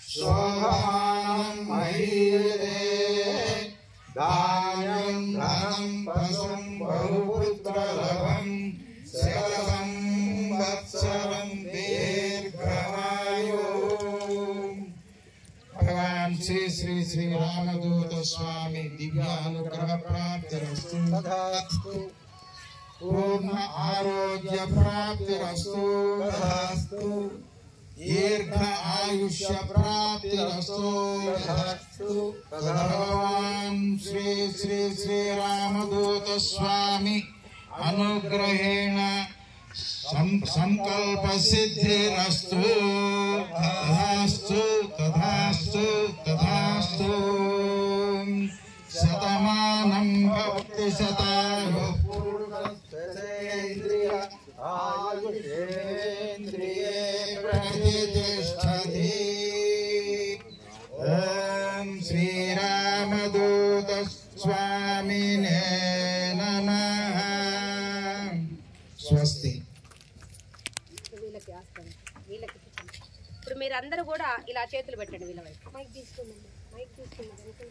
शोभमानं महीयते धान्यं धनं पशुं बहुपुत्रलभं सकलसंवत्सरं दीर्घमायुः। भगवान श्री श्री श्री रामदूत स्वामी दिव्यानुग्रह प्राप्तिरस्तु तथास्तु। पूर्ण आरोग्य प्राप्तिरस्तु तथास्तु। दीर्घ आयुष्य प्राप्तिरस्तु तथास्तु। भगवान श्री श्री श्री रामदूत स्वामी अनुग्रहेण संकल्प सिद्धिरस्तु तथास्तु तथास्तु तथास्तु। शतमानं भवति शतायुः पुरुषस्तेन्द्रिय आयुषेन्द्रिये प्रतिष्ठति। ओम श्री रामदूत स्वामिने नमः। స్వస్తి. ఇప్పుడు మీరందరూ కూడా ఇలా చేతులు పెట్టండి వీళ్ళ వైపు. మైక్ తీసుకున్నాం.